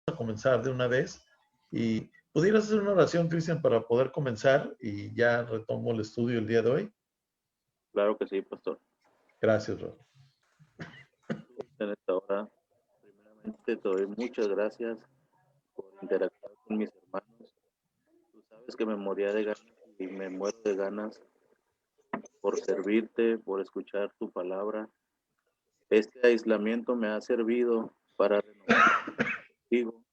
a comenzar de una vez. Y ¿pudieras hacer una oración, Cristian, para poder comenzar? Y ya retomo el estudio el día de hoy. Claro que sí, pastor. Gracias, Rod. En esta hora, primeramente te doy muchas gracias por interactuar con mis hermanos. Tú sabes que me moría de ganas y me muero de ganas por servirte, por escuchar tu palabra. Este aislamiento me ha servido para renovar contigo,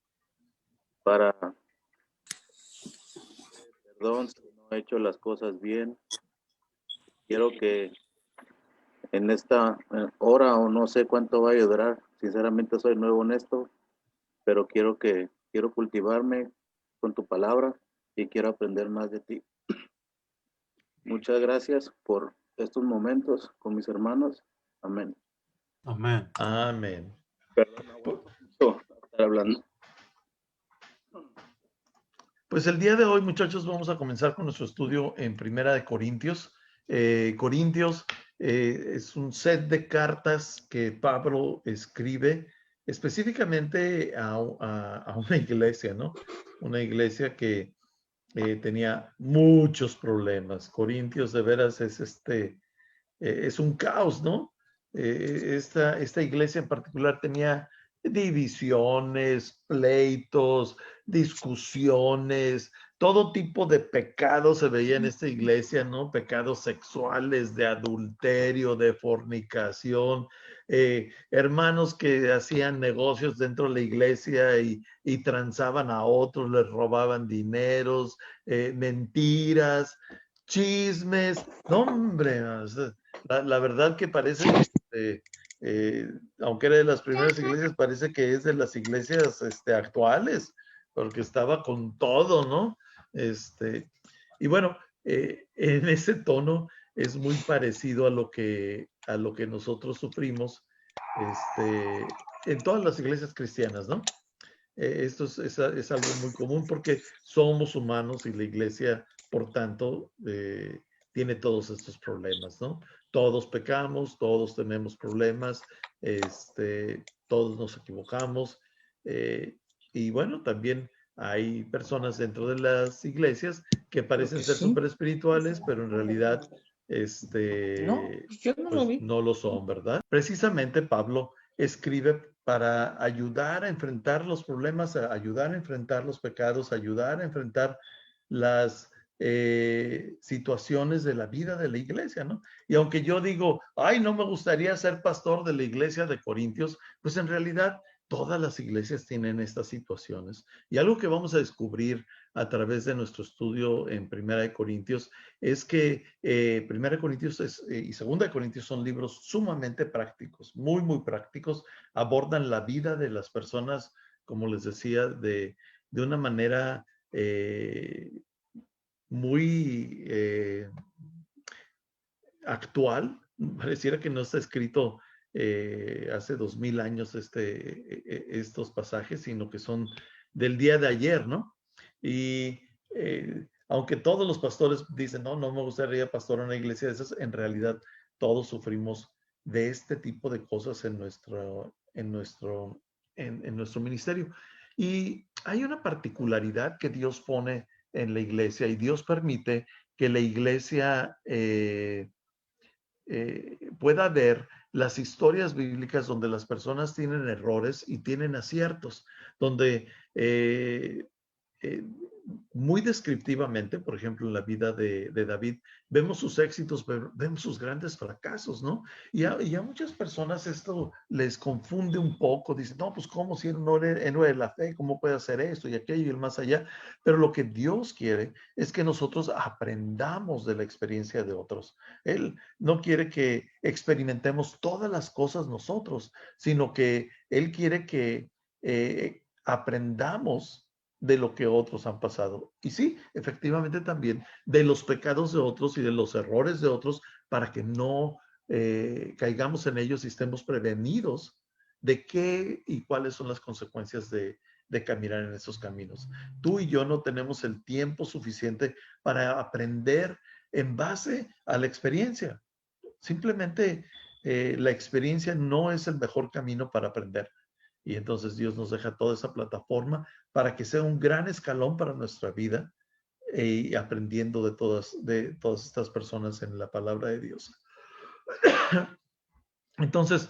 para perdón si no he hecho las cosas bien. Quiero que en esta hora o no sé cuánto vaya a durar, sinceramente soy nuevo en esto, pero quiero cultivarme con tu palabra y quiero aprender más de ti. Muchas gracias por estos momentos con mis hermanos. Amén. Amén. Amén. Perdón, aguanto mucho estar hablando. Pues el día de hoy, muchachos, vamos a comenzar con nuestro estudio en Primera de Corintios. Corintios es un set de cartas que Pablo escribe específicamente a una iglesia, ¿no? Una iglesia que tenía muchos problemas. Corintios de veras es un caos, ¿no? Esta iglesia en particular tenía divisiones, pleitos, discusiones, todo tipo de pecados se veía en esta iglesia, ¿no? Pecados sexuales, de adulterio, de fornicación, hermanos que hacían negocios dentro de la iglesia y transaban a otros, les robaban dineros, mentiras, chismes, no, hombre, o sea, la verdad que parece que, aunque era de las primeras iglesias, parece que es de las iglesias actuales, porque estaba con todo, ¿no? Y bueno, en ese tono es muy parecido a lo que nosotros sufrimos en todas las iglesias cristianas, ¿no? Esto es algo muy común porque somos humanos y la iglesia, por tanto, tiene todos estos problemas, ¿no? Todos pecamos, todos tenemos problemas, todos nos equivocamos. eh, y bueno, también hay personas dentro de las iglesias que parecen ser súper espirituales, pero en realidad, pues no lo son, ¿verdad? Precisamente Pablo escribe para ayudar a enfrentar los problemas, a ayudar a enfrentar los pecados, a ayudar a enfrentar las situaciones de la vida de la iglesia, ¿no? Y aunque yo digo, ay, no me gustaría ser pastor de la iglesia de Corintios, pues en realidad todas las iglesias tienen estas situaciones. Y algo que vamos a descubrir a través de nuestro estudio en Primera de Corintios es que Primera de Corintios y Segunda de Corintios son libros sumamente prácticos, muy, muy prácticos, abordan la vida de las personas, como les decía, de una manera muy actual. Pareciera que no está escrito hace 2000 años estos pasajes, sino que son del día de ayer, ¿no? Y aunque todos los pastores dicen, no, no me gustaría pastorear una iglesia de esas, en realidad todos sufrimos de este tipo de cosas en nuestro ministerio. Y hay una particularidad que Dios pone en la iglesia y Dios permite que la iglesia pueda ver las historias bíblicas donde las personas tienen errores y tienen aciertos, donde eh, muy descriptivamente, por ejemplo, en la vida de David, vemos sus éxitos, vemos sus grandes fracasos, ¿no? Y a muchas personas esto les confunde un poco, dicen, no, pues cómo si él no era héroe de la fe, cómo puede hacer esto y aquello y el más allá, pero lo que Dios quiere es que nosotros aprendamos de la experiencia de otros. Él no quiere que experimentemos todas las cosas nosotros, sino que Él quiere que aprendamos de lo que otros han pasado. Y sí, efectivamente también de los pecados de otros y de los errores de otros para que no caigamos en ellos y estemos prevenidos de qué y cuáles son las consecuencias de caminar en esos caminos. Tú y yo no tenemos el tiempo suficiente para aprender en base a la experiencia. Simplemente la experiencia no es el mejor camino para aprender. Y entonces Dios nos deja toda esa plataforma para que sea un gran escalón para nuestra vida y aprendiendo de todas estas personas en la palabra de Dios. Entonces,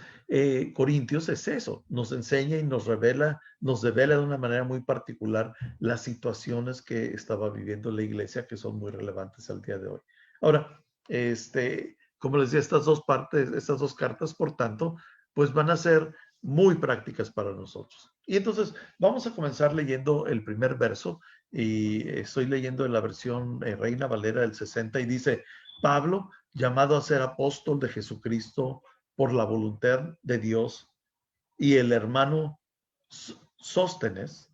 Corintios es eso, nos enseña y nos devela de una manera muy particular las situaciones que estaba viviendo la iglesia, que son muy relevantes al día de hoy. Ahora, como les decía, estas dos cartas, por tanto, pues van a ser muy prácticas para nosotros. Y entonces vamos a comenzar leyendo el primer verso, y estoy leyendo en la versión Reina Valera del 60, y dice: Pablo, llamado a ser apóstol de Jesucristo por la voluntad de Dios, y el hermano Sóstenes.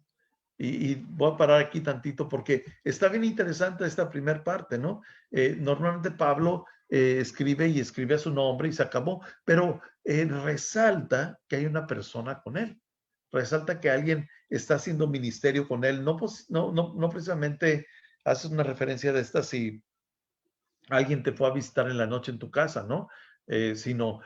Y voy a parar aquí tantito porque está bien interesante esta primera parte, ¿no? Normalmente Pablo escribe a su nombre y se acabó, pero resalta que hay una persona con él. Resalta que alguien está haciendo ministerio con él. No precisamente hace una referencia de esta si alguien te fue a visitar en la noche en tu casa, ¿no? Sino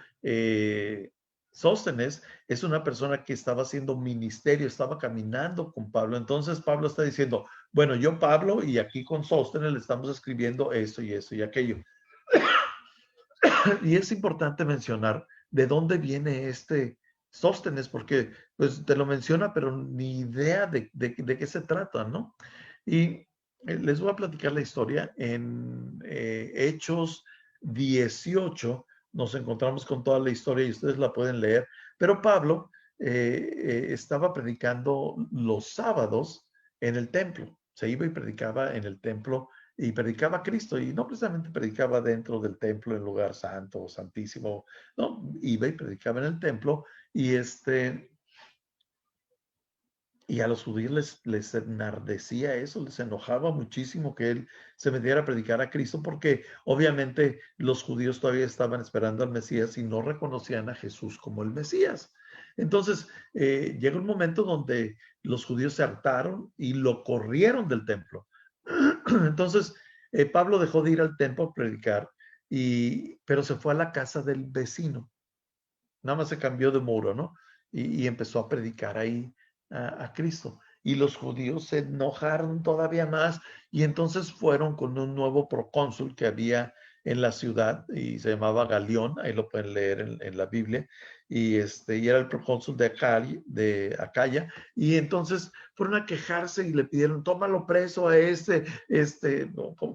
Sóstenes es una persona que estaba haciendo ministerio, estaba caminando con Pablo. Entonces Pablo está diciendo, bueno, yo Pablo y aquí con Sóstenes le estamos escribiendo esto y aquello. Y es importante mencionar de dónde viene este Sóstenes, porque pues te lo menciona, pero ni idea de qué se trata, ¿no? Y les voy a platicar la historia. En Hechos 18 nos encontramos con toda la historia y ustedes la pueden leer, pero Pablo estaba predicando los sábados en el templo. Se iba y predicaba en el templo y predicaba a Cristo, y no precisamente predicaba dentro del templo en lugar santo o santísimo, no, iba y predicaba en el templo, y y a los judíos les enardecía eso, les enojaba muchísimo que él se metiera a predicar a Cristo, porque obviamente los judíos todavía estaban esperando al Mesías y no reconocían a Jesús como el Mesías. Entonces, llegó un momento donde los judíos se hartaron y lo corrieron del templo. Entonces, Pablo dejó de ir al templo a predicar, pero se fue a la casa del vecino. Nada más se cambió de muro, ¿no? Y empezó a predicar ahí a Cristo. Y los judíos se enojaron todavía más, y entonces fueron con un nuevo procónsul que había en la ciudad y se llamaba Galión, ahí lo pueden leer en la Biblia, y era el procónsul de Acaya, y entonces fueron a quejarse y le pidieron, tómalo preso a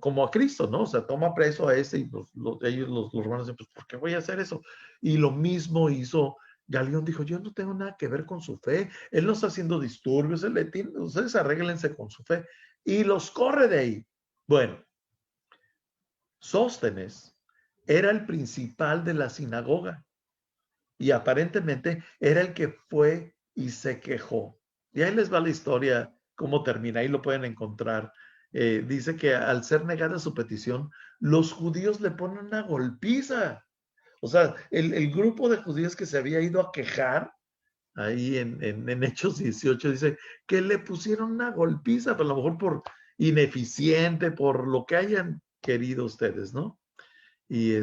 como a Cristo, ¿no? O sea, toma preso a y ellos los romanos dicen, pues, ¿por qué voy a hacer eso? Y lo mismo hizo Galión. Dijo, yo no tengo nada que ver con su fe, él no está haciendo disturbios, ustedes arréglense con su fe, y los corre de ahí. Bueno, Sóstenes era el principal de la sinagoga, y aparentemente era el que fue y se quejó. Y ahí les va la historia, cómo termina, ahí lo pueden encontrar. Dice que al ser negada su petición, los judíos le ponen una golpiza. O sea, el grupo de judíos que se había ido a quejar, ahí en Hechos 18, dice que le pusieron una golpiza, pero a lo mejor por ineficiente, por lo que hayan querido ustedes, ¿no? Y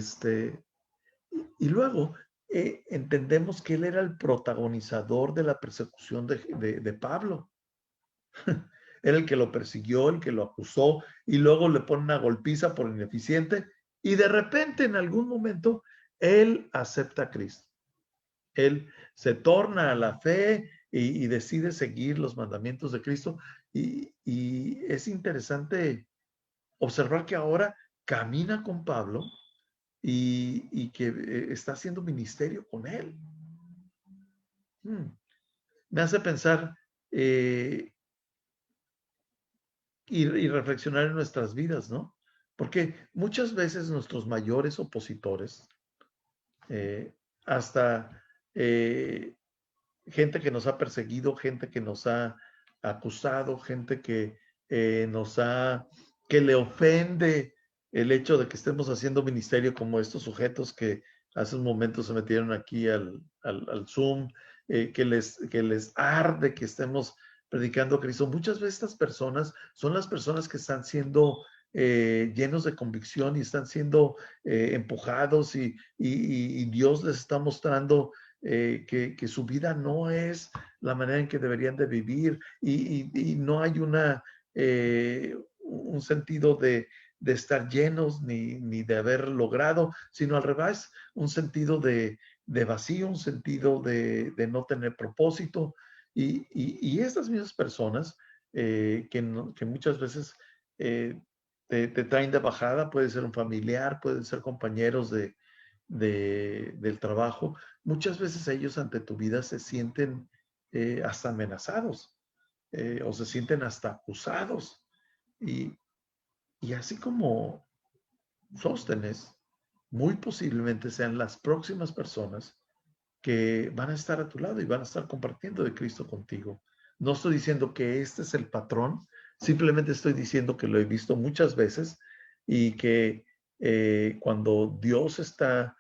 y luego entendemos que él era el protagonizador de la persecución de Pablo. Era el que lo persiguió, el que lo acusó, y luego le pone una golpiza por ineficiente, y de repente en algún momento él acepta a Cristo. Él se torna a la fe y decide seguir los mandamientos de Cristo, y es interesante observar que ahora camina con Pablo y que está haciendo ministerio con él. Me hace pensar y reflexionar en nuestras vidas, ¿no? Porque muchas veces nuestros mayores opositores, hasta gente que nos ha perseguido, gente que nos ha acusado, gente que que le ofende el hecho de que estemos haciendo ministerio, como estos sujetos que hace un momento se metieron aquí al Zoom, que les arde que estemos predicando a Cristo. Muchas veces estas personas son las personas que están siendo llenos de convicción y están siendo empujados, y Dios les está mostrando que su vida no es la manera en que deberían de vivir y no hay un sentido de estar llenos ni de haber logrado, sino al revés, un sentido de vacío, un sentido de no tener propósito. Y estas mismas personas que muchas veces te traen de bajada, puede ser un familiar, pueden ser compañeros del trabajo, muchas veces ellos ante tu vida se sienten hasta amenazados o se sienten hasta acusados. Y, y así como Sóstenes, muy posiblemente sean las próximas personas que van a estar a tu lado y van a estar compartiendo de Cristo contigo. No estoy diciendo que este es el patrón, simplemente estoy diciendo que lo he visto muchas veces y que cuando Dios está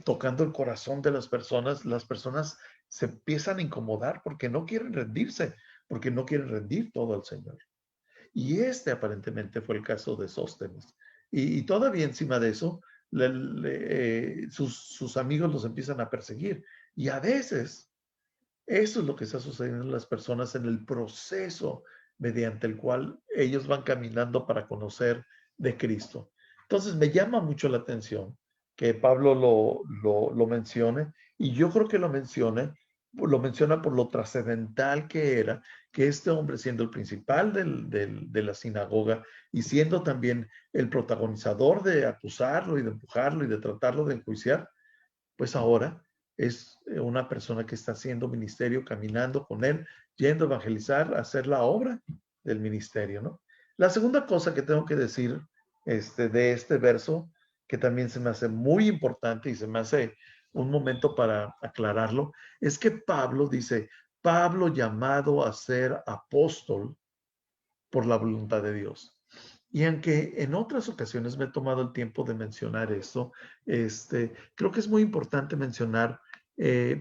tocando el corazón de las personas se empiezan a incomodar porque no quieren rendirse, porque no quieren rendir todo al Señor. Y este aparentemente fue el caso de Sóstenes. Y todavía encima de eso, sus amigos los empiezan a perseguir. Y a veces, eso es lo que está sucediendo en las personas en el proceso mediante el cual ellos van caminando para conocer de Cristo. Entonces me llama mucho la atención que Pablo lo mencione, y yo creo que lo menciona por lo trascendental que era que este hombre, siendo el principal de la sinagoga y siendo también el protagonizador de acusarlo y de empujarlo y de tratarlo de enjuiciar, pues ahora es una persona que está haciendo ministerio, caminando con él, yendo a evangelizar, a hacer la obra del ministerio, ¿no? La segunda cosa que tengo que decir de este verso, que también se me hace muy importante y se me hace un momento para aclararlo, es que Pablo dice, Pablo llamado a ser apóstol por la voluntad de Dios. Y aunque en otras ocasiones me he tomado el tiempo de mencionar esto, creo que es muy importante mencionar,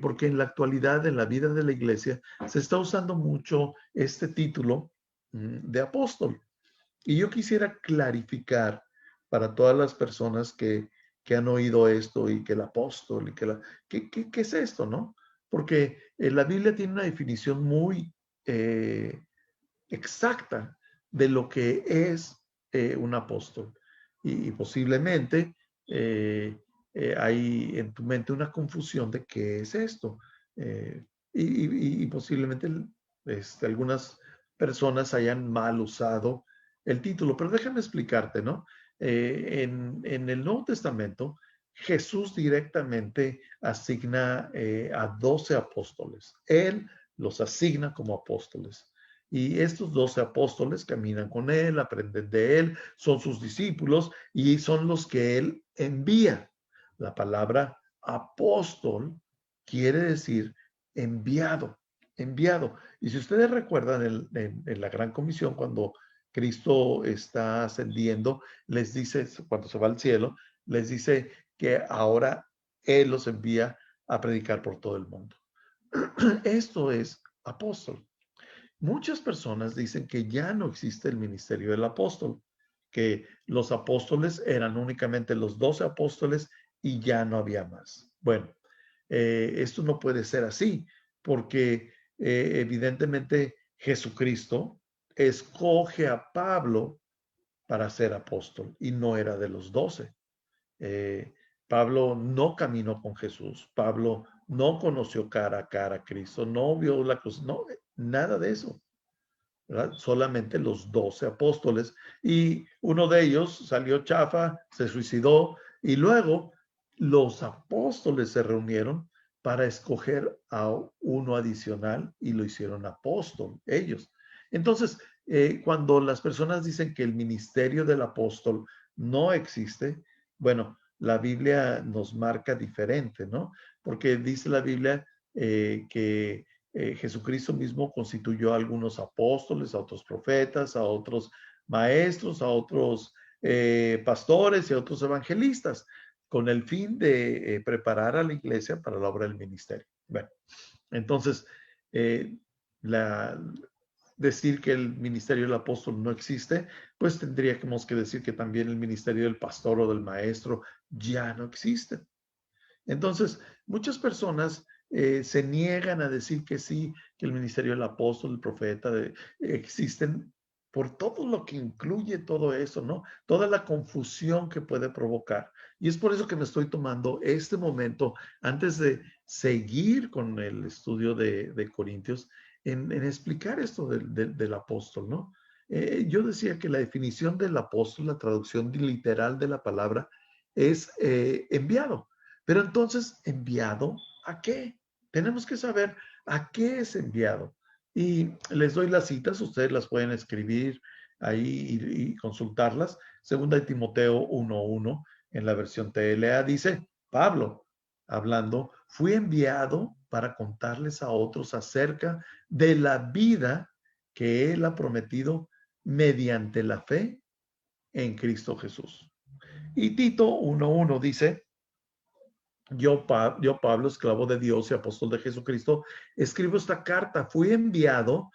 porque en la actualidad, en la vida de la iglesia, se está usando mucho este título de apóstol. Y yo quisiera clarificar para todas las personas que han oído esto y que el apóstol y ¿qué es esto, no? Porque la Biblia tiene una definición muy exacta de lo que es un apóstol. Y posiblemente hay en tu mente una confusión de qué es esto. Eh, y posiblemente algunas personas hayan mal usado el título, pero déjame explicarte, ¿no? En el Nuevo Testamento, Jesús directamente asigna a 12 apóstoles. Él los asigna como apóstoles. Y estos 12 apóstoles caminan con él, aprenden de él, son sus discípulos y son los que él envía. La palabra apóstol quiere decir enviado, enviado. Y si ustedes recuerdan en la Gran Comisión, cuando Cristo está ascendiendo, les dice, cuando se va al cielo, les dice que ahora él los envía a predicar por todo el mundo. Esto es apóstol. Muchas personas dicen que ya no existe el ministerio del apóstol, que los apóstoles eran únicamente los 12 apóstoles y ya no había más. Bueno, esto no puede ser así, porque evidentemente Jesucristo escoge a Pablo para ser apóstol y no era de los 12. Pablo no caminó con Jesús, Pablo no conoció cara a cara a Cristo, no vio la cruz, no, nada de eso. ¿Verdad? Solamente los 12 apóstoles, y uno de ellos salió chafa, se suicidó, y luego los apóstoles se reunieron para escoger a uno adicional y lo hicieron apóstol, ellos. Entonces, cuando las personas dicen que el ministerio del apóstol no existe, bueno, la Biblia nos marca diferente, ¿no? Porque dice la Biblia que Jesucristo mismo constituyó a algunos apóstoles, a otros profetas, a otros maestros, a otros pastores y a otros evangelistas, con el fin de preparar a la iglesia para la obra del ministerio. Bueno, entonces, eh, la, decir que el ministerio del apóstol no existe, pues tendríamos que decir que también el ministerio del pastor o del maestro ya no existe. Entonces, muchas personas se niegan a decir que sí, que el ministerio del apóstol, el profeta, existen por todo lo que incluye todo eso, ¿no? Toda la confusión que puede provocar. Y es por eso que me estoy tomando este momento, antes de seguir con el estudio de Corintios, en explicar esto del apóstol, ¿no? Yo decía que la definición del apóstol, la traducción literal de la palabra, es enviado. Pero entonces, ¿enviado a qué? Tenemos que saber a qué es enviado. Y les doy las citas, ustedes las pueden escribir ahí y consultarlas. Segunda de Timoteo 1:1, en la versión TLA, dice, Pablo, hablando, fui enviado para contarles a otros acerca de la vida que Él ha prometido mediante la fe en Cristo Jesús. Y Tito 1:1 dice, yo, Pablo, esclavo de Dios y apóstol de Jesucristo, escribo esta carta. Fui enviado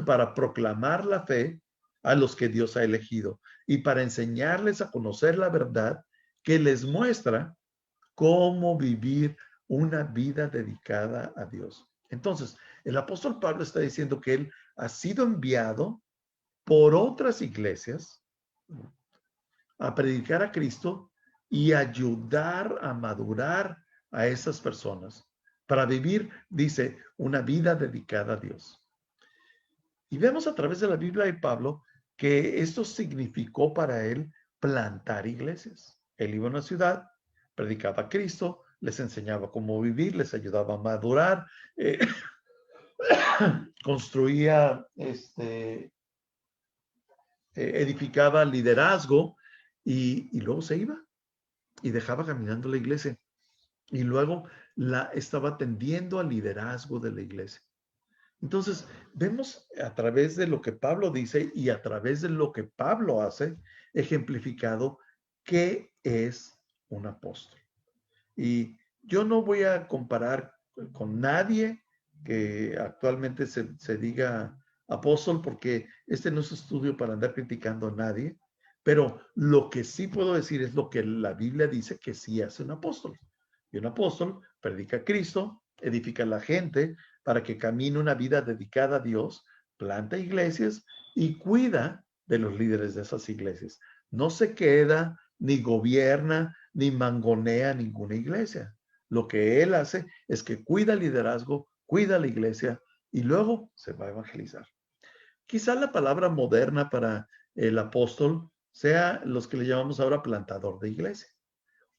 para proclamar la fe a los que Dios ha elegido y para enseñarles a conocer la verdad que les muestra cómo vivir una vida dedicada a Dios. Entonces, el apóstol Pablo está diciendo que él ha sido enviado por otras iglesias a predicar a Cristo y ayudar a madurar a esas personas para vivir, dice, una vida dedicada a Dios. Y vemos a través de la Biblia de Pablo que esto significó para él plantar iglesias. Él iba a una ciudad, predicaba a Cristo, les enseñaba cómo vivir, les ayudaba a madurar, construía, edificaba liderazgo y luego se iba y dejaba caminando la iglesia. Y luego estaba atendiendo al liderazgo de la iglesia. Entonces, vemos a través de lo que Pablo dice y a través de lo que Pablo hace, ejemplificado qué es un apóstol. Y yo no voy a comparar con nadie que actualmente se diga apóstol, porque este no es estudio para andar criticando a nadie, pero lo que sí puedo decir es lo que la Biblia dice que sí hace un apóstol. Y un apóstol predica a Cristo, edifica a la gente para que camine una vida dedicada a Dios, planta iglesias y cuida de los líderes de esas iglesias. No se queda, ni gobierna, ni mangonea ninguna iglesia. Lo que él hace es que cuida el liderazgo, cuida la iglesia y luego se va a evangelizar. Quizá la palabra moderna para el apóstol sea los que le llamamos ahora plantador de iglesia.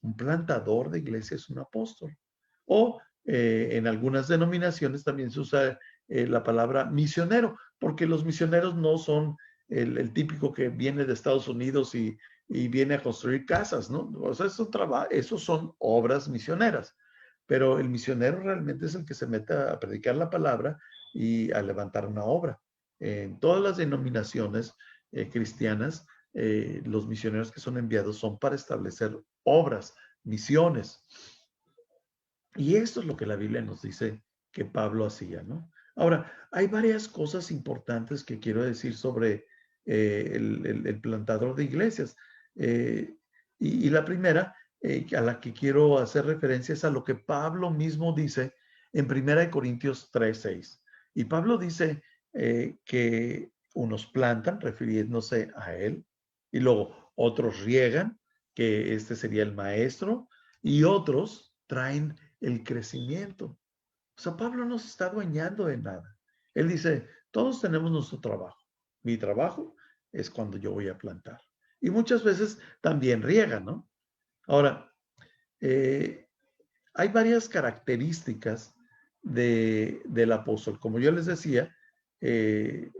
Un plantador de iglesia es un apóstol. O en algunas denominaciones también se usa la palabra misionero, porque los misioneros no son el típico que viene de Estados Unidos y viene a construir casas, ¿no? O sea, esos son obras misioneras. Pero el misionero realmente es el que se mete a predicar la palabra y a levantar una obra. En todas las denominaciones cristianas, los misioneros que son enviados son para establecer obras, misiones. Y esto es lo que la Biblia nos dice que Pablo hacía, ¿no? Ahora, hay varias cosas importantes que quiero decir sobre el plantador de iglesias. Y la primera, a la que quiero hacer referencia, es a lo que Pablo mismo dice en 1 Corintios 3:6. Y Pablo dice que unos plantan, refiriéndose a él, y luego otros riegan, que este sería el maestro, y otros traen el crecimiento. O sea, Pablo no se está adueñando de nada. Él dice, todos tenemos nuestro trabajo. Mi trabajo es cuando yo voy a plantar. Y muchas veces también riega, ¿no? Ahora, hay varias características del apóstol. Como yo les decía,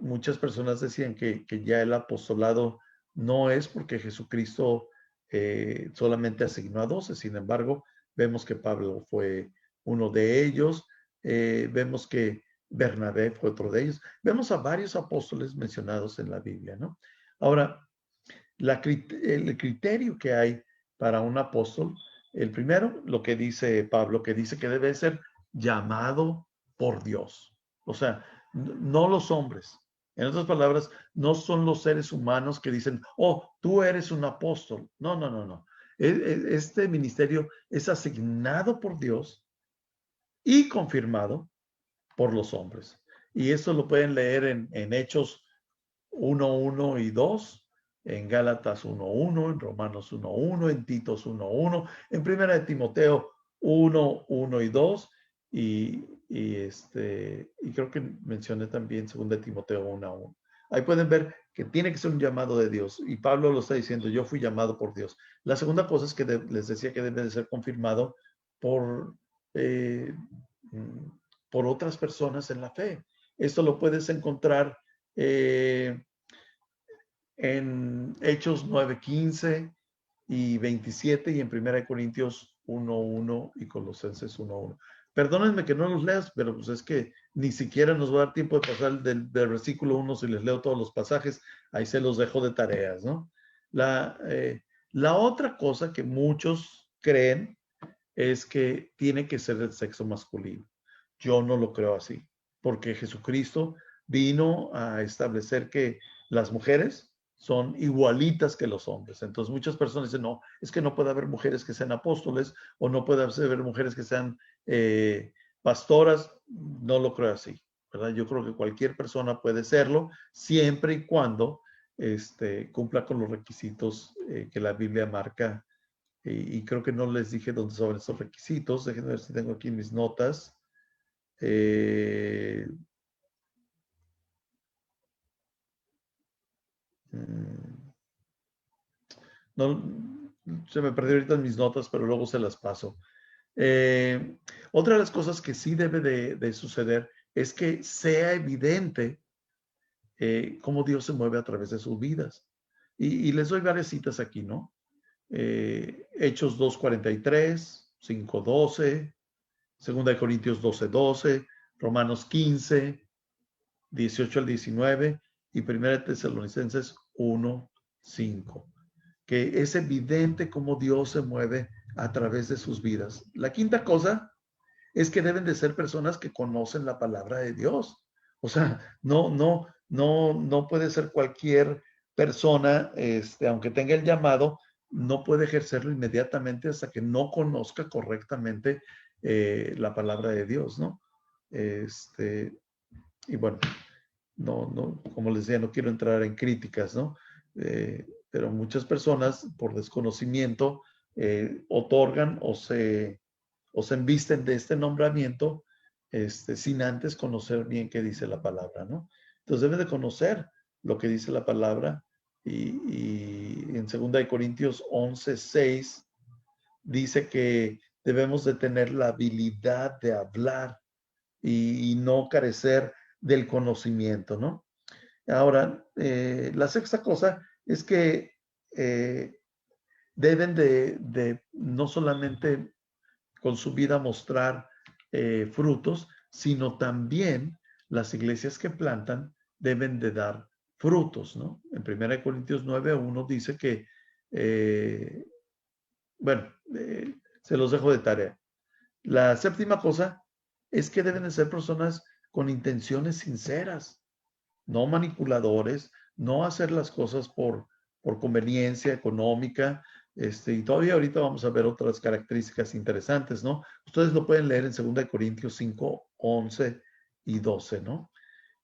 muchas personas decían que ya el apostolado no es porque Jesucristo solamente asignó a 12. Sin embargo, vemos que Pablo fue uno de ellos. Vemos que Bernabé fue otro de ellos. Vemos a varios apóstoles mencionados en la Biblia, ¿no? Ahora, el criterio que hay para un apóstol, el primero, lo que dice Pablo, que dice que debe ser llamado por Dios. O sea, no los hombres. En otras palabras, no son los seres humanos que dicen, oh, tú eres un apóstol. No, no, no, no. Este ministerio es asignado por Dios y confirmado por los hombres. Y esto lo pueden leer en Hechos 1:1 y 2, en Gálatas 1:1, en Romanos 1:1, en Titos 1:1, en Primera de Timoteo 1:1 y 2, y creo que mencioné también Segunda de Timoteo 1:1. Ahí pueden ver que tiene que ser un llamado de Dios, y Pablo lo está diciendo: yo fui llamado por Dios. La segunda cosa es que les decía que debe de ser confirmado por, eh, por otras personas en la fe. Esto lo puedes encontrar en Hechos 9:15 y 27, y en 1 Corintios 1:1 y Colosenses 1:1. Perdónenme que no los leas, pero pues es que ni siquiera nos va a dar tiempo de pasar del versículo 1 si les leo todos los pasajes. Ahí se los dejo de tareas, ¿no? La otra cosa que muchos creen es que tiene que ser del sexo masculino. Yo no lo creo así, porque Jesucristo vino a establecer que las mujeres son igualitas que los hombres. Entonces muchas personas dicen: no, es que no puede haber mujeres que sean apóstoles, o no puede haber mujeres que sean pastoras. No lo creo así, ¿verdad? Yo creo que cualquier persona puede serlo, siempre y cuando cumpla con los requisitos que la Biblia marca. Y creo que no les dije dónde son esos requisitos. Déjenme ver si tengo aquí mis notas. No, se me perdió ahorita mis notas, pero luego se las paso. Otra de las cosas que sí debe de suceder es que sea evidente cómo Dios se mueve a través de sus vidas. Y les doy varias citas aquí, ¿no? Hechos 2:43, 5:12, 2 Corintios 12:12, Romanos 15, 18 al 19, y 1 Tesalonicenses 1:5. Que es evidente cómo Dios se mueve a través de sus vidas. La quinta cosa es que deben de ser personas que conocen la palabra de Dios. O sea, no puede ser cualquier persona, aunque tenga el llamado, no puede ejercerlo inmediatamente hasta que no conozca correctamente la palabra de Dios, ¿no? Y bueno, como les decía, no quiero entrar en críticas, ¿no? Pero muchas personas, por desconocimiento, otorgan o se embisten de este nombramiento sin antes conocer bien qué dice la palabra, ¿no? Entonces deben de conocer lo que dice la palabra, y en 2 Corintios 11:6 dice que debemos de tener la habilidad de hablar y no carecer del conocimiento, ¿no? Ahora, la sexta cosa es que deben de no solamente con su vida mostrar frutos, sino también las iglesias que plantan deben de dar frutos, ¿no? En 1 Corintios 9:1 dice que, se los dejo de tarea. La séptima cosa es que deben de ser personas con intenciones sinceras, no manipuladores, no hacer las cosas por conveniencia económica. Y todavía ahorita vamos a ver otras características interesantes, ¿no? Ustedes lo pueden leer en 2 Corintios 5:11 y 12, ¿no?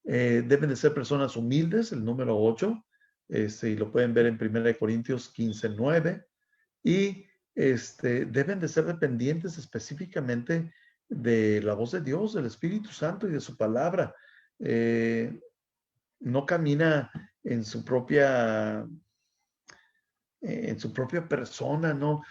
Deben de ser personas humildes, el número 8, y lo pueden ver en 1 Corintios 15:9, y deben de ser dependientes específicamente de la voz de Dios, del Espíritu Santo y de su palabra. No camina en su propia persona, no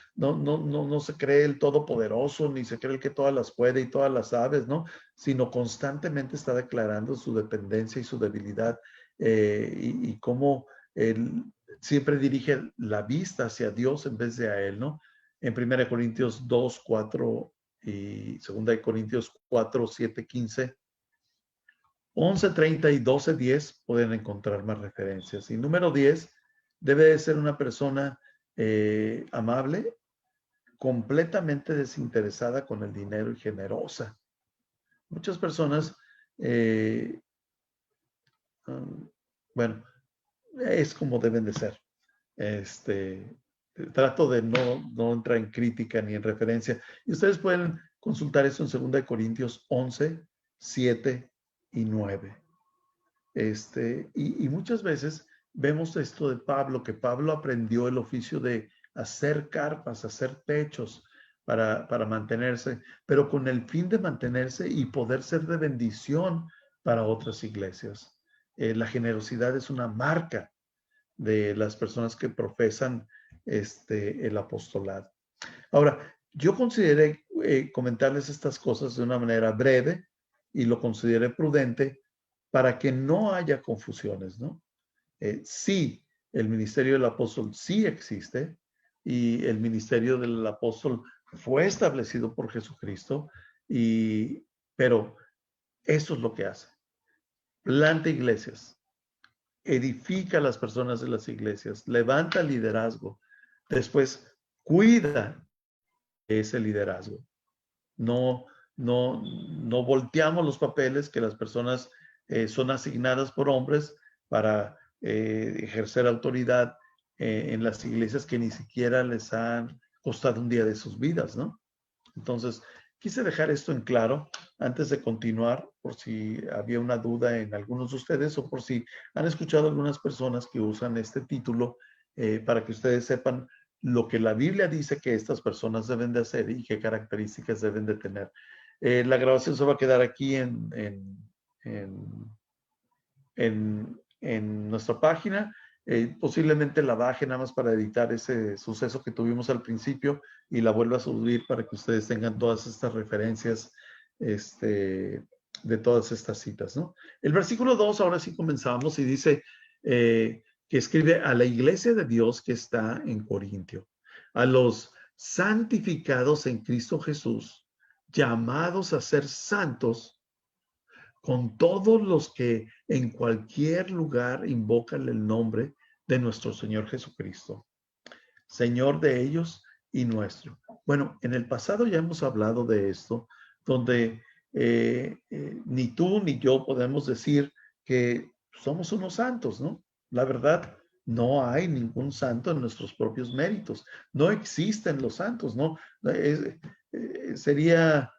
se cree el todopoderoso, ni se cree el que todas las puede y todas las sabe, ¿no? Sino constantemente está declarando su dependencia y su debilidad, y cómo él siempre dirige la vista hacia Dios en vez de a él, ¿no? En 1 Corintios 2:4 y 2 Corintios 4:7-15, 11:30 y 12:10 pueden encontrar más referencias. Y número 10, debe de ser una persona amable, completamente desinteresada con el dinero y generosa. Muchas personas, bueno, es como deben de ser. Trato de no entrar en crítica ni en referencia. Y ustedes pueden consultar eso en 2 Corintios 11, 7 y 9. Y muchas veces vemos esto de Pablo, que Pablo aprendió el oficio de hacer carpas, hacer techos para mantenerse, pero con el fin de mantenerse y poder ser de bendición para otras iglesias. La generosidad es una marca de las personas que profesan el apostolado. Ahora, yo consideré comentarles estas cosas de una manera breve y lo consideré prudente para que no haya confusiones, ¿no? Sí, el ministerio del apóstol sí existe y el ministerio del apóstol fue establecido por Jesucristo, pero eso es lo que hace. Planta iglesias, edifica a las personas de las iglesias, levanta liderazgo, después cuida ese liderazgo. No volteamos los papeles que las personas son asignadas por hombres para ejercer autoridad en las iglesias que ni siquiera les han costado un día de sus vidas, ¿no? Entonces, quise dejar esto en claro antes de continuar, por si había una duda en algunos de ustedes o por si han escuchado algunas personas que usan este título para que ustedes sepan lo que la Biblia dice que estas personas deben de hacer y qué características deben de tener. La grabación se va a quedar aquí en nuestra página. Posiblemente la baje nada más para editar ese suceso que tuvimos al principio y la vuelva a subir para que ustedes tengan todas estas referencias de todas estas citas, ¿no? El versículo 2, ahora sí comenzamos y dice que escribe a la iglesia de Dios que está en Corintio, a los santificados en Cristo Jesús, llamados a ser santos, con todos los que en cualquier lugar invocan el nombre de nuestro Señor Jesucristo, Señor de ellos y nuestro. Bueno, en el pasado ya hemos hablado de esto, donde ni tú ni yo podemos decir que somos unos santos, ¿no? La verdad, no hay ningún santo en nuestros propios méritos. No existen los santos, ¿no? Sería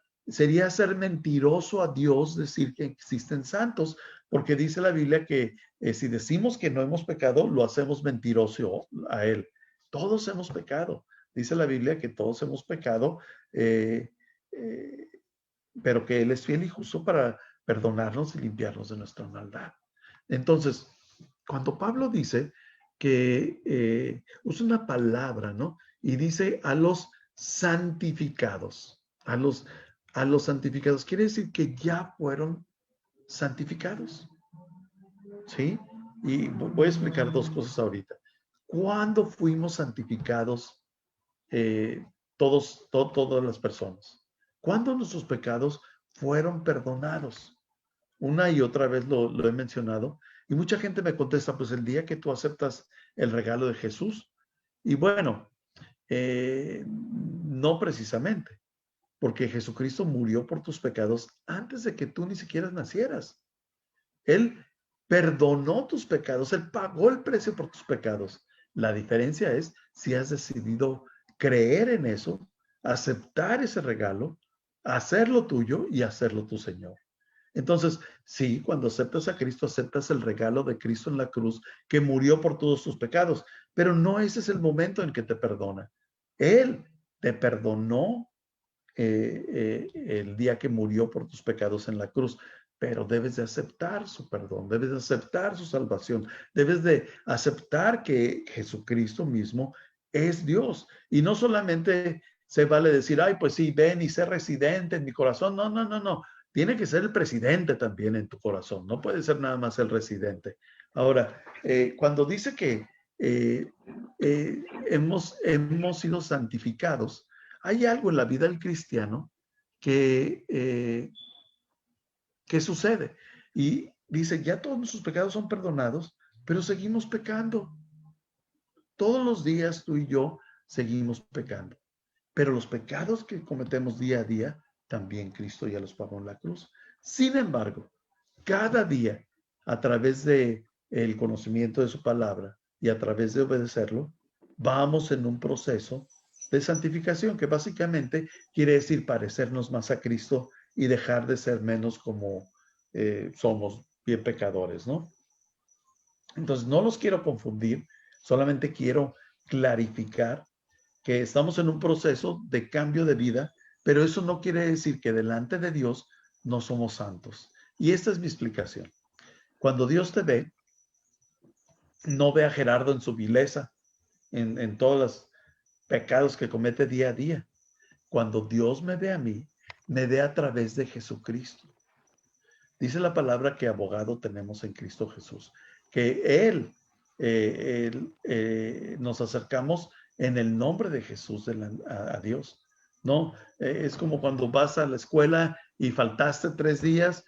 ser mentiroso a Dios decir que existen santos, porque dice la Biblia que si decimos que no hemos pecado, lo hacemos mentiroso a Él. Todos hemos pecado. Dice la Biblia que todos hemos pecado, pero que Él es fiel y justo para perdonarnos y limpiarnos de nuestra maldad. Entonces, cuando Pablo dice que usa una palabra, ¿no? Y dice a los santificados, a los santificados, quiere decir que ya fueron santificados, ¿sí? Y voy a explicar dos cosas ahorita. ¿Cuándo fuimos santificados todas las personas? ¿Cuándo nuestros pecados fueron perdonados? Una y otra vez lo he mencionado y mucha gente me contesta, pues el día que tú aceptas el regalo de Jesús. Y bueno, no precisamente, porque Jesucristo murió por tus pecados antes de que tú ni siquiera nacieras. Él perdonó tus pecados, Él pagó el precio por tus pecados. La diferencia es si has decidido creer en eso, aceptar ese regalo, hacerlo tuyo y hacerlo tu Señor. Entonces, sí, cuando aceptas a Cristo, aceptas el regalo de Cristo en la cruz, que murió por todos tus pecados, pero no ese es el momento en que te perdona. Él te perdonó el día que murió por tus pecados en la cruz, pero debes de aceptar su perdón, debes de aceptar su salvación, debes de aceptar que Jesucristo mismo es Dios. Y no solamente se vale decir, ay, pues sí, ven y sé residente en mi corazón. No, no, no, no. Tiene que ser el presidente también en tu corazón, no puede ser nada más el residente. Ahora, cuando dice que hemos sido santificados, hay algo en la vida del cristiano que sucede. Y dice, ya todos nuestros pecados son perdonados, pero seguimos pecando. Todos los días tú y yo seguimos pecando. Pero los pecados que cometemos día a día, también Cristo ya los pagó en la cruz. Sin embargo, cada día, a través de el conocimiento de su palabra y a través de obedecerlo, vamos en un proceso de santificación, que básicamente quiere decir parecernos más a Cristo y dejar de ser menos como somos bien pecadores, ¿no? Entonces, no los quiero confundir, solamente quiero clarificar que estamos en un proceso de cambio de vida, pero eso no quiere decir que delante de Dios no somos santos. Y esta es mi explicación. Cuando Dios te ve, no ve a Gerardo en su vileza, en todos los pecados que comete día a día. Cuando Dios me ve a mí, me ve a través de Jesucristo. Dice la palabra que abogado tenemos en Cristo Jesús, que nos acercamos en el nombre de Jesús a Dios. No, es como cuando vas a la escuela y faltaste 3 días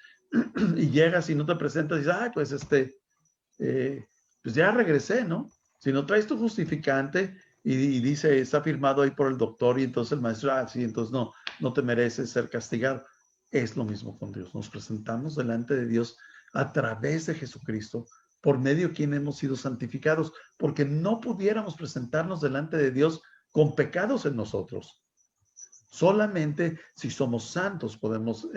y llegas y no te presentas y dices, pues pues ya regresé, ¿no? Si no traes tu justificante y dice, está firmado ahí por el doctor y entonces el maestro, sí, entonces no te mereces ser castigado. Es lo mismo con Dios. Nos presentamos delante de Dios a través de Jesucristo, por medio de quien hemos sido santificados, porque no pudiéramos presentarnos delante de Dios con pecados en nosotros. Solamente si somos santos podemos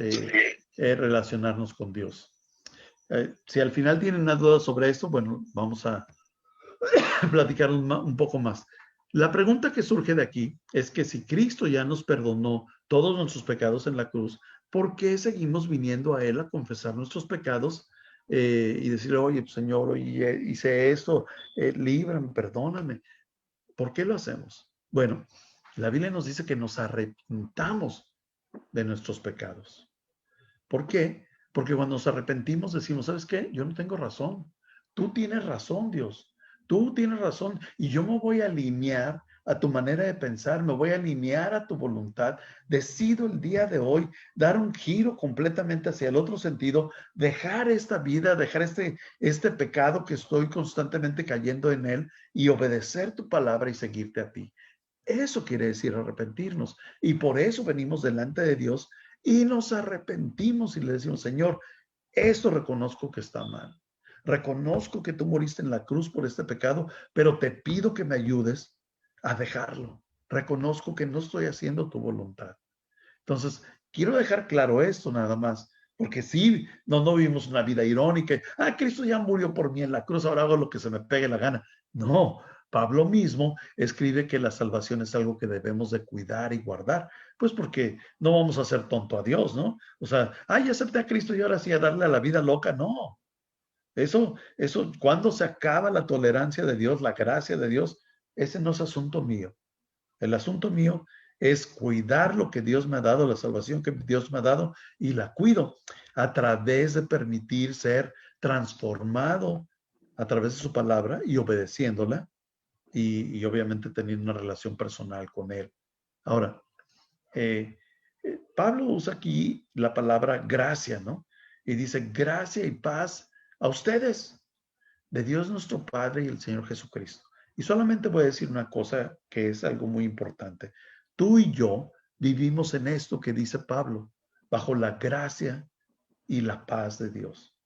relacionarnos con Dios. Si al final tienen una duda sobre esto, bueno, vamos a platicar un poco más. La pregunta que surge de aquí es que si Cristo ya nos perdonó todos nuestros pecados en la cruz, ¿por qué seguimos viniendo a Él a confesar nuestros pecados y decirle, oye, Señor, oye, hice esto, líbrame, perdóname? ¿Por qué lo hacemos? Bueno, la Biblia nos dice que nos arrepentamos de nuestros pecados. ¿Por qué? Porque cuando nos arrepentimos decimos, ¿sabes qué? Yo no tengo razón. Tú tienes razón, Dios. Tú tienes razón y yo me voy a alinear a tu manera de pensar, me voy a alinear a tu voluntad. Decido el día de hoy dar un giro completamente hacia el otro sentido, dejar esta vida, dejar este pecado que estoy constantemente cayendo en él y obedecer tu palabra y seguirte a ti. Eso quiere decir arrepentirnos y por eso venimos delante de Dios y nos arrepentimos y le decimos, Señor, esto reconozco que está mal. Reconozco que tú moriste en la cruz por este pecado, pero te pido que me ayudes a dejarlo. Reconozco que no estoy haciendo tu voluntad. Entonces, quiero dejar claro esto nada más, porque sí, no vivimos una vida irónica. Cristo ya murió por mí en la cruz, ahora hago lo que se me pegue la gana. No, Pablo mismo escribe que la salvación es algo que debemos de cuidar y guardar, pues porque no vamos a hacer tonto a Dios, ¿no? O sea, ya acepté a Cristo y ahora sí a darle a la vida loca, no. Eso, cuando se acaba la tolerancia de Dios, la gracia de Dios, ese no es asunto mío. El asunto mío es cuidar lo que Dios me ha dado, la salvación que Dios me ha dado, y la cuido a través de permitir ser transformado a través de su palabra y obedeciéndola y obviamente teniendo una relación personal con Él. Ahora, Pablo usa aquí la palabra gracia, ¿no? Y dice gracia y paz a ustedes, de Dios nuestro Padre y el Señor Jesucristo. Y solamente voy a decir una cosa que es algo muy importante. Tú y yo vivimos en esto que dice Pablo, bajo la gracia y la paz de Dios.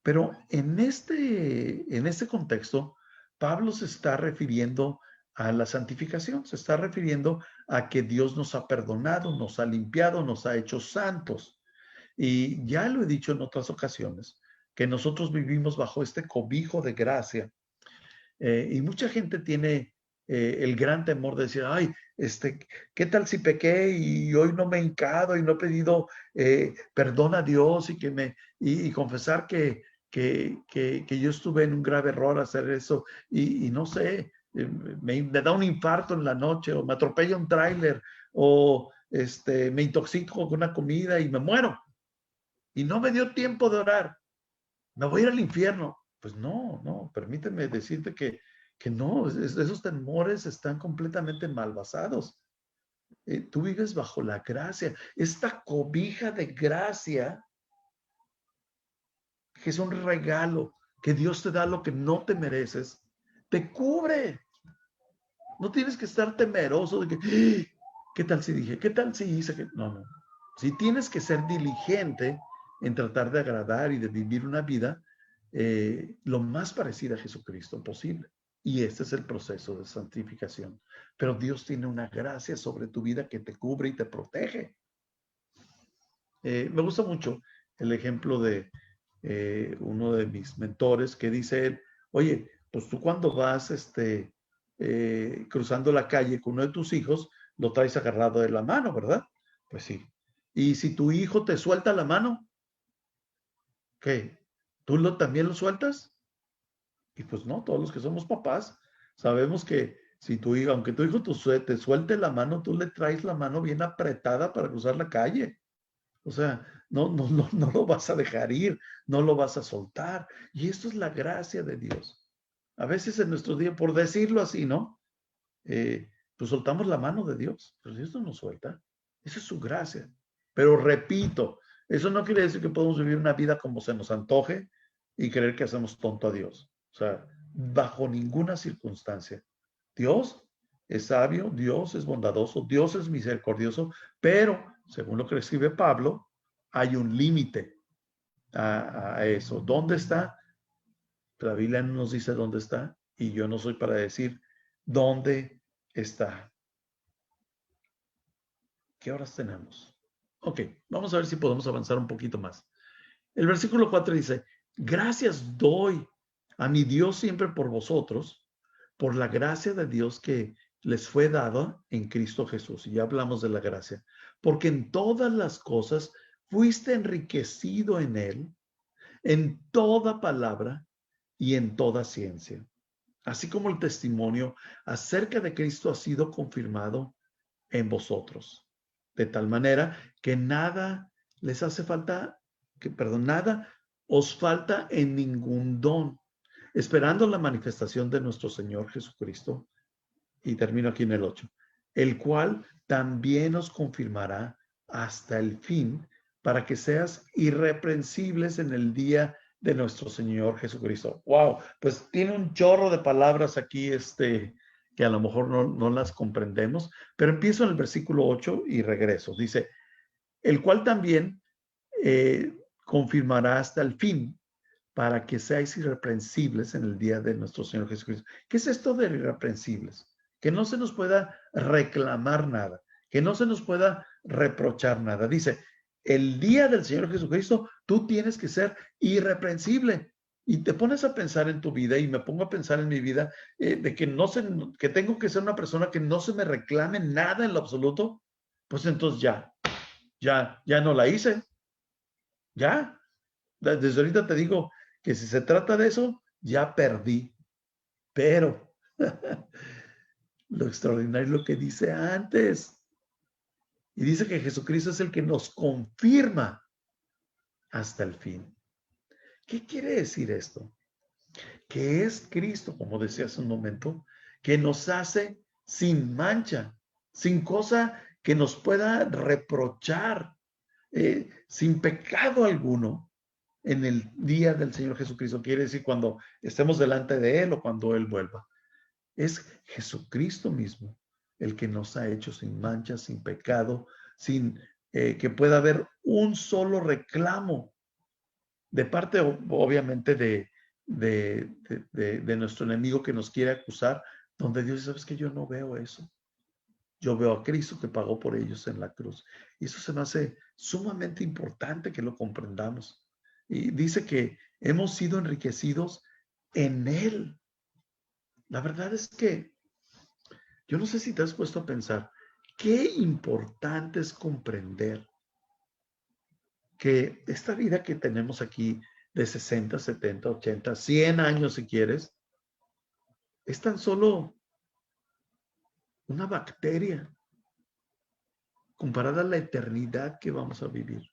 Pero en este contexto, Pablo se está refiriendo a la santificación, se está refiriendo a que Dios nos ha perdonado, nos ha limpiado, nos ha hecho santos. Y ya lo he dicho en otras ocasiones, que nosotros vivimos bajo este cobijo de gracia. Y mucha gente tiene el gran temor de decir, ¿qué tal si pequé y hoy no me he hincado y no he pedido perdón a Dios y confesar que yo estuve en un grave error hacer eso y no sé, me da un infarto en la noche o me atropella un tráiler o me intoxico con una comida y me muero y no me dio tiempo de orar, me voy a ir al infierno. Pues no, permíteme decirte que no, esos temores están completamente mal basados. Tú vives bajo la gracia, esta cobija de gracia, que es un regalo, que Dios te da lo que no te mereces, te cubre. No tienes que estar temeroso de que, ¿qué tal si dije? ¿Qué tal si hice? No. Sí tienes que ser diligente en tratar de agradar y de vivir una vida lo más parecida a Jesucristo posible. Y este es el proceso de santificación. Pero Dios tiene una gracia sobre tu vida que te cubre y te protege. Me gusta mucho el ejemplo de uno de mis mentores que dice él, oye, pues tú cuando vas cruzando la calle con uno de tus hijos, lo traes agarrado de la mano, ¿verdad? Pues sí. Y si tu hijo te suelta la mano, ¿qué? ¿Tú también lo sueltas? Y pues no, todos los que somos papás sabemos que si tu hijo, aunque tu hijo te suelte la mano, tú le traes la mano bien apretada para cruzar la calle. O sea, no lo vas a dejar ir, no lo vas a soltar. Y esto es la gracia de Dios. A veces en nuestro día, por decirlo así, ¿no? Pues soltamos la mano de Dios, pero Dios no nos suelta. Esa es su gracia. Pero repito, eso no quiere decir que podemos vivir una vida como se nos antoje y creer que hacemos tonto a Dios. O sea, bajo ninguna circunstancia. Dios es sabio, Dios es bondadoso, Dios es misericordioso, pero según lo que escribe Pablo, hay un límite a eso. ¿Dónde está? La Biblia no nos dice dónde está y yo no soy para decir dónde está. ¿Qué horas tenemos? Ok, vamos a ver si podemos avanzar un poquito más. El versículo 4 dice, gracias doy a mi Dios siempre por vosotros, por la gracia de Dios que les fue dada en Cristo Jesús. Y ya hablamos de la gracia. Porque en todas las cosas fuiste enriquecido en Él, en toda palabra y en toda ciencia. Así como el testimonio acerca de Cristo ha sido confirmado en vosotros. De tal manera que nada les hace falta, nada os falta en ningún don, esperando la manifestación de nuestro Señor Jesucristo. Y termino aquí en el 8, el cual también os confirmará hasta el fin, para que seas irreprensibles en el día de nuestro Señor Jesucristo. Wow, pues tiene un chorro de palabras aquí, que a lo mejor no las comprendemos, pero empiezo en el versículo 8 y regreso. Dice, el cual también confirmará hasta el fin, para que seáis irreprensibles en el día de nuestro Señor Jesucristo. ¿Qué es esto de irreprensibles? Que no se nos pueda reclamar nada, que no se nos pueda reprochar nada. Dice, el día del Señor Jesucristo, tú tienes que ser irreprensible. Y te pones a pensar en tu vida, y me pongo a pensar en mi vida, de que tengo que ser una persona que no se me reclame nada en lo absoluto, pues entonces ya no la hice. Ya, desde ahorita te digo que si se trata de eso, ya perdí. Pero lo extraordinario es lo que dice antes. Y dice que Jesucristo es el que nos confirma hasta el fin. ¿Qué quiere decir esto? Que es Cristo, como decía hace un momento, que nos hace sin mancha, sin cosa que nos pueda reprochar, sin pecado alguno en el día del Señor Jesucristo. Quiere decir cuando estemos delante de Él o cuando Él vuelva. Es Jesucristo mismo el que nos ha hecho sin mancha, sin pecado, sin que pueda haber un solo reclamo de parte, obviamente, de nuestro enemigo que nos quiere acusar, donde Dios dice, ¿sabes qué? Yo no veo eso. Yo veo a Cristo que pagó por ellos en la cruz. Y eso se me hace sumamente importante que lo comprendamos. Y dice que hemos sido enriquecidos en Él. La verdad es que yo no sé si te has puesto a pensar, qué importante es comprender que esta vida que tenemos aquí de 60, 70, 80, 100 años si quieres, es tan solo una bacteria comparada a la eternidad que vamos a vivir.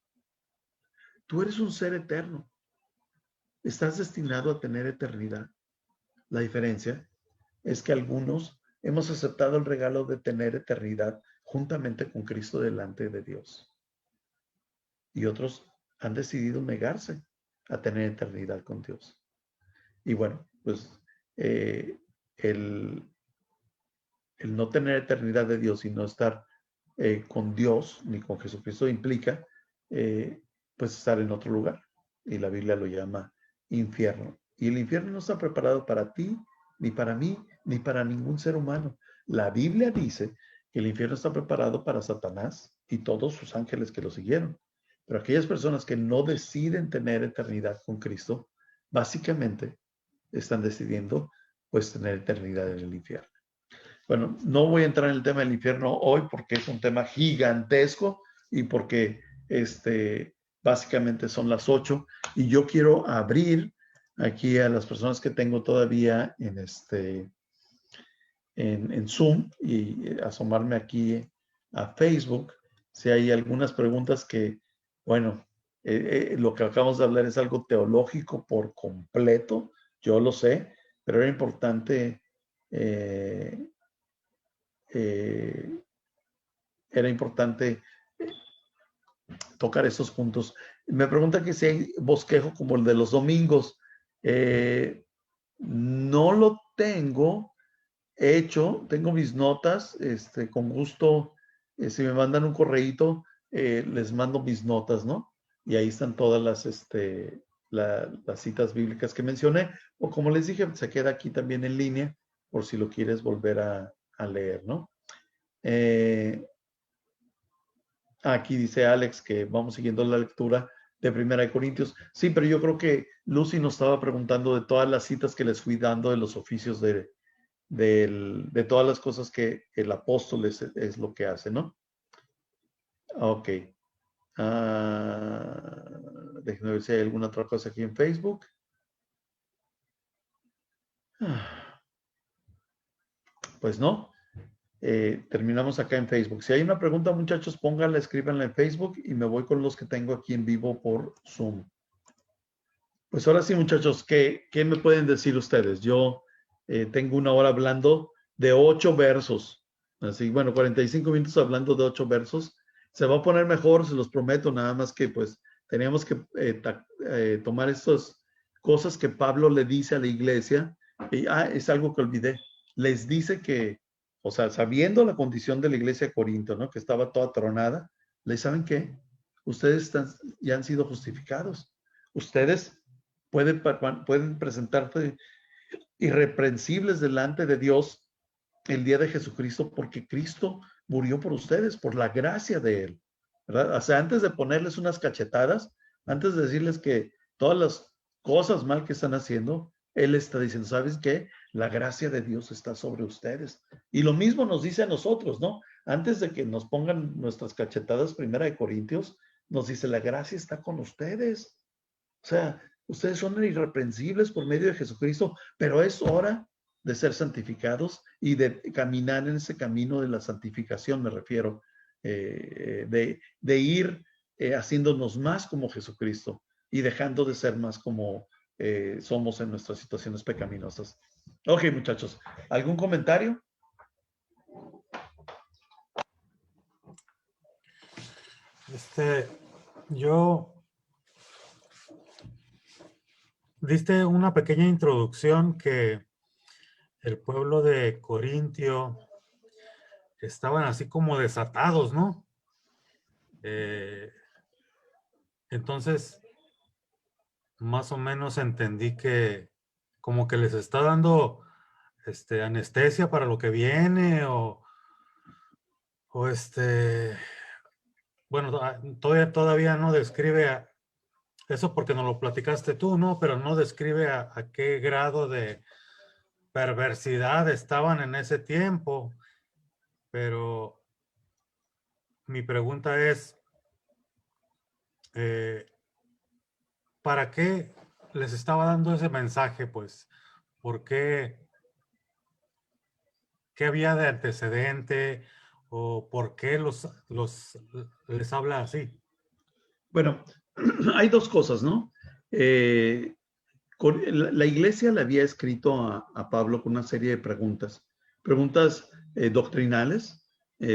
Tú eres un ser eterno. Estás destinado a tener eternidad. La diferencia es que algunos hemos aceptado el regalo de tener eternidad juntamente con Cristo delante de Dios. Y otros han decidido negarse a tener eternidad con Dios. Y bueno, pues el no tener eternidad de Dios y no estar con Dios ni con Jesucristo implica pues estar en otro lugar. Y la Biblia lo llama infierno. Y el infierno no está preparado para ti ni para mí, ni para ningún ser humano. La Biblia dice que el infierno está preparado para Satanás y todos sus ángeles que lo siguieron. Pero aquellas personas que no deciden tener eternidad con Cristo, básicamente están decidiendo pues tener eternidad en el infierno. Bueno, no voy a entrar en el tema del infierno hoy porque es un tema gigantesco y porque básicamente son las 8 y yo quiero abrir aquí a las personas que tengo todavía en Zoom y asomarme aquí a Facebook si hay algunas preguntas que, bueno, lo que acabamos de hablar es algo teológico por completo, yo lo sé, pero era importante eh, eh, tocar esos puntos. Me pregunta que si hay bosquejo como el de los domingos. No lo tengo hecho, tengo mis notas, con gusto, si me mandan un correíto, les mando mis notas, ¿no? Y ahí están todas las citas bíblicas que mencioné, o como les dije, se queda aquí también en línea, por si lo quieres volver a leer, ¿no? Aquí dice Alex que vamos siguiendo la lectura de Primera de Corintios. Sí, pero yo creo que Lucy nos estaba preguntando de todas las citas que les fui dando de los oficios de todas las cosas que el apóstol es lo que hace, ¿no? Ok. Déjenme ver si hay alguna otra cosa aquí en Facebook. Pues no. Terminamos acá en Facebook. Si hay una pregunta, muchachos, pónganla, escríbanla en Facebook y me voy con los que tengo aquí en vivo por Zoom. Pues ahora sí, muchachos, ¿qué me pueden decir ustedes? Yo tengo una hora hablando de 8 versos. Así, bueno, 45 minutos hablando de 8 versos. Se va a poner mejor, se los prometo, nada más que pues teníamos que tomar estas cosas que Pablo le dice a la iglesia. Y, es algo que olvidé. Les dice que, o sea, sabiendo la condición de la iglesia de Corinto, ¿no? Que estaba toda tronada, ¿les saben qué? Ustedes ya han sido justificados. Ustedes pueden presentarse irreprensibles delante de Dios el día de Jesucristo porque Cristo murió por ustedes, por la gracia de Él, ¿verdad? O sea, antes de ponerles unas cachetadas, antes de decirles que todas las cosas mal que están haciendo, Él está diciendo, ¿sabes qué? La gracia de Dios está sobre ustedes. Y lo mismo nos dice a nosotros, ¿no? Antes de que nos pongan nuestras cachetadas, Primera de Corintios, nos dice, la gracia está con ustedes. O sea, ustedes son irreprensibles por medio de Jesucristo, pero es hora de ser santificados y de caminar en ese camino de la santificación, me refiero, de ir haciéndonos más como Jesucristo y dejando de ser más como somos en nuestras situaciones pecaminosas. Ok, muchachos, ¿algún comentario? Yo diste una pequeña introducción que el pueblo de Corintio estaban así como desatados, ¿no? Entonces, más o menos entendí que como que les está dando anestesia para lo que viene o bueno, todavía no describe eso porque nos lo platicaste tú, ¿no? Pero no describe a qué grado de perversidad estaban en ese tiempo. Pero mi pregunta es, ¿para qué les estaba dando ese mensaje? Pues, ¿por qué? ¿Qué había de antecedente? ¿O por qué les habla así? Bueno, hay dos cosas, ¿no? La iglesia le había escrito a Pablo con una serie de preguntas, doctrinales,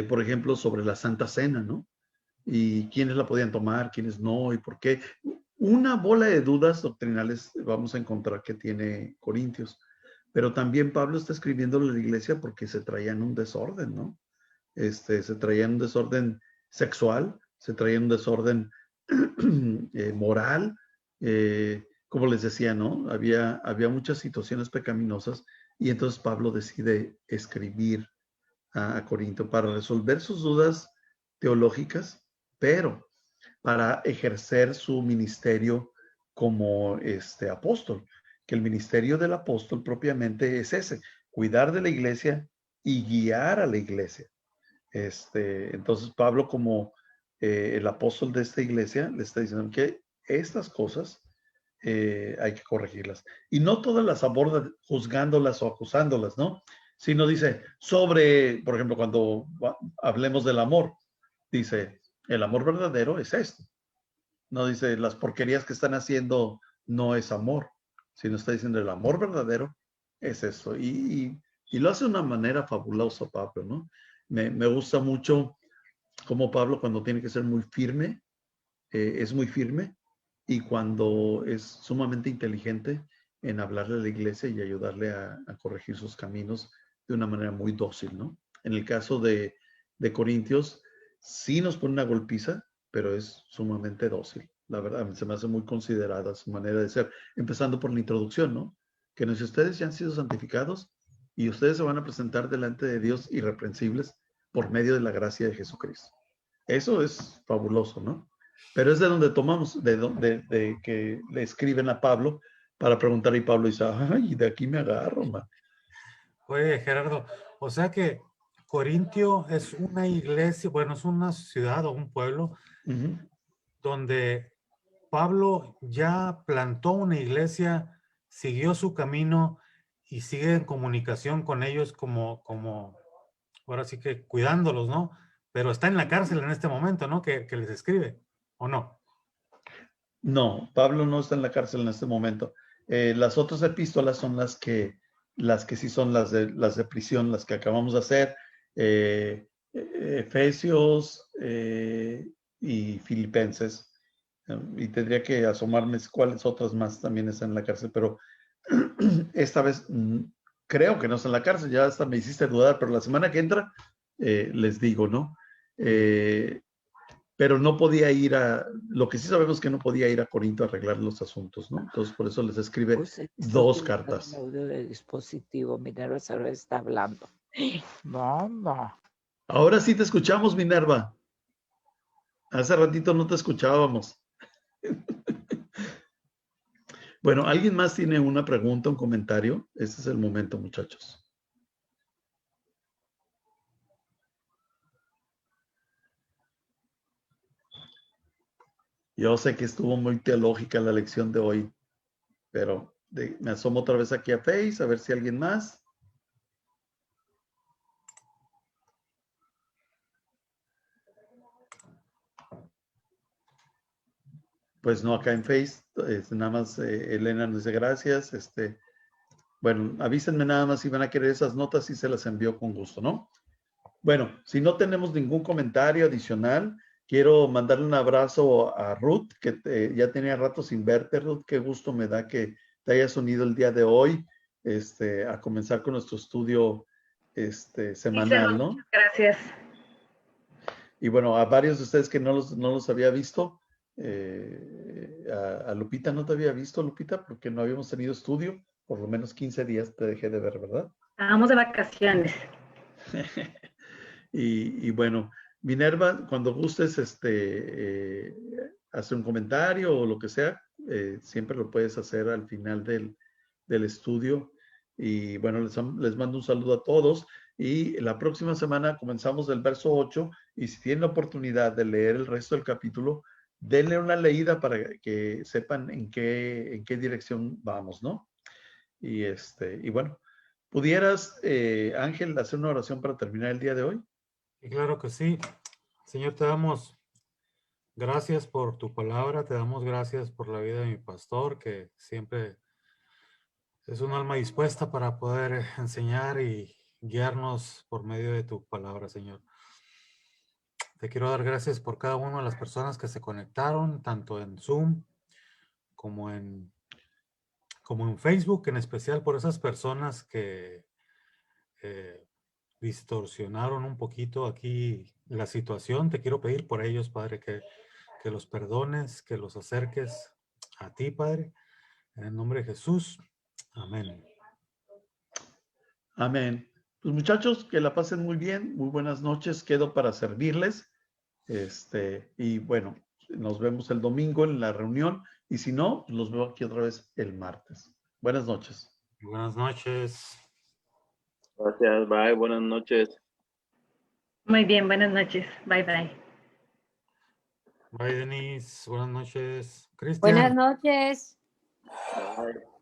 por ejemplo, sobre la Santa Cena, ¿no? Y quiénes la podían tomar, quiénes no, y por qué. Una bola de dudas doctrinales vamos a encontrar que tiene Corintios, pero también Pablo está escribiendo a la iglesia porque se traían un desorden, ¿no? Se traían un desorden sexual, se traían un desorden moral, como les decía, ¿no? Había muchas situaciones pecaminosas y entonces Pablo decide escribir a Corinto para resolver sus dudas teológicas, pero para ejercer su ministerio como apóstol, que el ministerio del apóstol propiamente es ese, cuidar de la iglesia y guiar a la iglesia. Entonces Pablo, como el apóstol de esta iglesia, le está diciendo que estas cosas hay que corregirlas. Y no todas las aborda juzgándolas o acusándolas, ¿no? Sino dice sobre, por ejemplo, cuando hablemos del amor, dice, el amor verdadero es esto. No dice, las porquerías que están haciendo no es amor, sino está diciendo, el amor verdadero es eso. Y lo hace de una manera fabulosa, Pablo, ¿no? Me gusta mucho cómo Pablo, cuando tiene que ser muy firme, es muy firme, y cuando es sumamente inteligente en hablarle a la iglesia y ayudarle a corregir sus caminos de una manera muy dócil, ¿no? En el caso de Corintios, sí nos pone una golpiza, pero es sumamente dócil. La verdad, se me hace muy considerada su manera de ser, empezando por la introducción, ¿no? Que nos dice, ustedes ya han sido santificados y ustedes se van a presentar delante de Dios irreprensibles por medio de la gracia de Jesucristo. Eso es fabuloso, ¿no? Pero es de donde tomamos, de que le escriben a Pablo para preguntar, y Pablo dice, ay, de aquí me agarro, man. Oye, Gerardo, o sea que Corintio es una iglesia, bueno, es una ciudad o un pueblo donde Pablo ya plantó una iglesia, siguió su camino y sigue en comunicación con ellos como ahora sí que cuidándolos, ¿no? Pero está en la cárcel en este momento, ¿no? Que les escribe, ¿o no? No, Pablo no está en la cárcel en este momento. Las otras epístolas son las que sí son las de prisión, las que acabamos de hacer. Efesios y Filipenses. Y tendría que asomarme cuáles otras más también están en la cárcel, pero esta vez creo que no está en la cárcel, ya hasta me hiciste dudar, pero la semana que entra les digo, ¿no? Pero no podía ir lo que sí sabemos es que no podía ir a Corinto a arreglar los asuntos, ¿no? Entonces por eso les escribe dos cartas. El audio del dispositivo, Minerva ahora está hablando. Mamá. Ahora sí te escuchamos, Minerva. Hace ratito no te escuchábamos. Bueno, ¿alguien más tiene una pregunta, un comentario? Este es el momento, muchachos. Yo sé que estuvo muy teológica la lección de hoy, pero me asomo otra vez aquí a Face, a ver si alguien más. Pues no, acá en Face, nada más Elena nos dice gracias. Bueno, avísenme nada más si van a querer esas notas y se las envío con gusto, ¿no? Bueno, si no tenemos ningún comentario adicional, quiero mandarle un abrazo a Ruth, que ya tenía rato sin verte, Ruth. Qué gusto me da que te hayas unido el día de hoy a comenzar con nuestro estudio semanal, ¿no? Gracias. Y bueno, a varios de ustedes que no los había visto, a Lupita no te había visto, Lupita, porque no habíamos tenido estudio, por lo menos 15 días te dejé de ver, ¿verdad? Estábamos de vacaciones. Y bueno, Minerva, cuando gustes hacer un comentario o lo que sea, siempre lo puedes hacer al final del estudio. Y bueno, les mando un saludo a todos. Y la próxima semana comenzamos del verso 8. Y si tienen la oportunidad de leer el resto del capítulo, denle una leída para que sepan en qué dirección vamos, ¿no? Y bueno, ¿pudieras, Ángel, hacer una oración para terminar el día de hoy? Y claro que sí. Señor, te damos gracias por tu palabra, te damos gracias por la vida de mi pastor, que siempre es un alma dispuesta para poder enseñar y guiarnos por medio de tu palabra, Señor. Te quiero dar gracias por cada una de las personas que se conectaron, tanto en Zoom como en Facebook, en especial por esas personas que distorsionaron un poquito aquí la situación. Te quiero pedir por ellos, Padre, que los perdones, que los acerques a ti, Padre, En el nombre de Jesús. Amén. Amén. Pues muchachos, que la pasen muy bien, muy buenas noches, quedo para servirles. Y bueno, nos vemos el domingo en la reunión y si no, pues los veo aquí otra vez el martes. Buenas noches. Buenas noches. Gracias, bye, buenas noches. Muy bien, buenas noches. Bye, bye. Bye, Denise. Buenas noches. Buenas Cristian. noches. Bye.